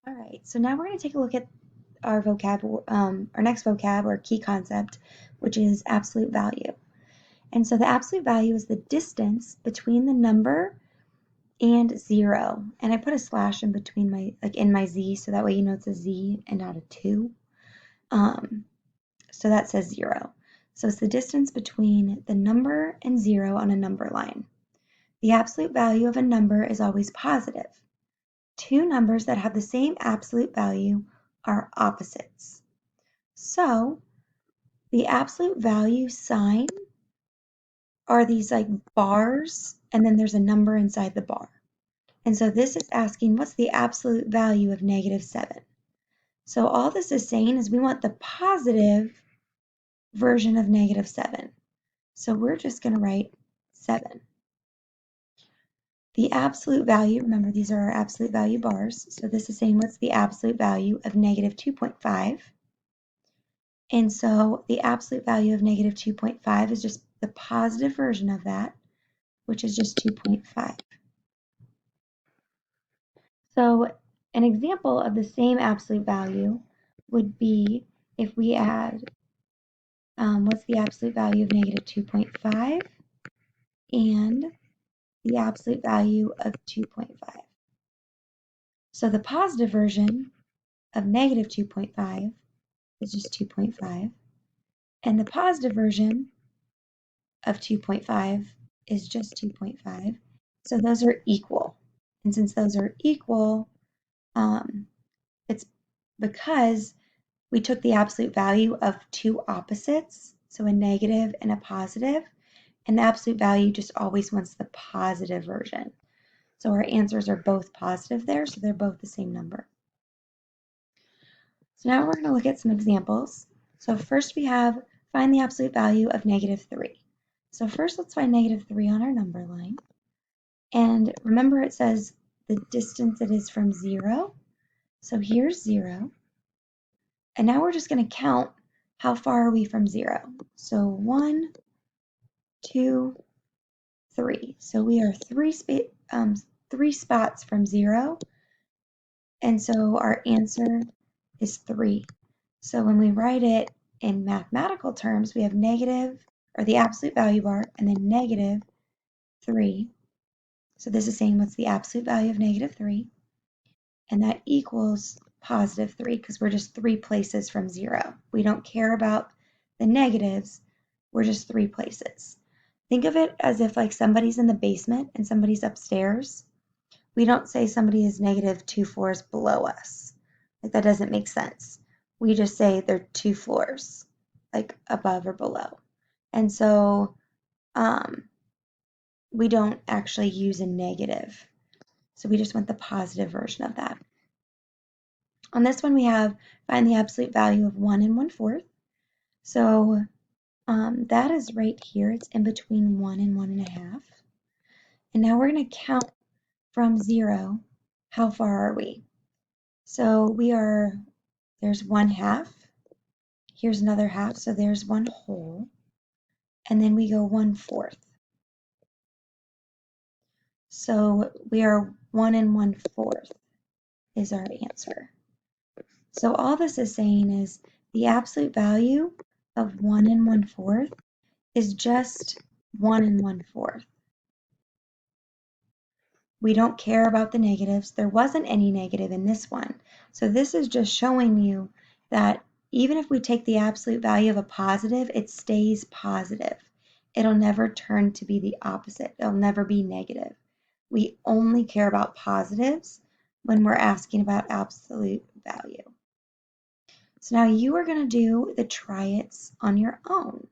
All right, so now we're going to take a look at our our next vocab or key concept, which is absolute value. And so the absolute value is the distance between the number and 0. And I put a slash in between in my Z, so that way you know it's a Z and not a 2. So that says 0. So it's the distance between the number and 0 on a number line. The absolute value of a number is always positive. Two numbers that have the same absolute value are opposites. So the absolute value sign are these like bars, and then there's a number inside the bar. And so this is asking, what's the absolute value of -7? So all this is saying is we want the positive version of -7. So we're just going to write 7. The absolute value, remember these are our absolute value bars, so this is saying what's the absolute value of -2.5. And so the absolute value of -2.5 is just the positive version of that, which is just 2.5. So an example of the same absolute value would be if we add what's the absolute value of -2.5 and the absolute value of 2.5. So the positive version of -2.5 is just 2.5, and the positive version of 2.5 is just 2.5. So those are equal. And since those are equal, it's because we took the absolute value of two opposites, so a negative and a positive, and the absolute value just always wants the positive version. So our answers are both positive there, so they're both the same number. So now we're going to look at some examples. So first we have find the absolute value of -3. So first let's find -3 on our number line. And remember it says the distance it is from 0. So here's 0. And now we're just going to count how far are we from 0. So 1, 2, 3. So we are three spots from 0. And so our answer is 3. So when we write it in mathematical terms, we have negative, or the absolute value bar, and then -3. So this is saying what's the absolute value of -3? And that equals +3 because we're just 3 places from 0. We don't care about the negatives. We're just 3 places. Think of it as if like somebody's in the basement and somebody's upstairs. We don't say somebody is -2 floors below us. Like that doesn't make sense. We just say they're 2 floors, like above or below. And so we don't actually use a negative. So we just want the positive version of that. On this one, we have find the absolute value of 1 and 1/4. So that is right here. It's in between 1 and 1.5. And now we're going to count from 0. How far are we? So there's 1/2. Here's another half. So there's 1 whole. And then we go 1/4. So we are 1 and 1/4 is our answer. So all this is saying is the absolute value of 1 and 1/4 is just 1 and 1/4. We don't care about the negatives. There wasn't any negative in this one. So this is just showing you that even if we take the absolute value of a positive, it stays positive. It'll never turn to be the opposite. It'll never be negative. We only care about positives when we're asking about absolute value. So now you are going to do the try-its on your own.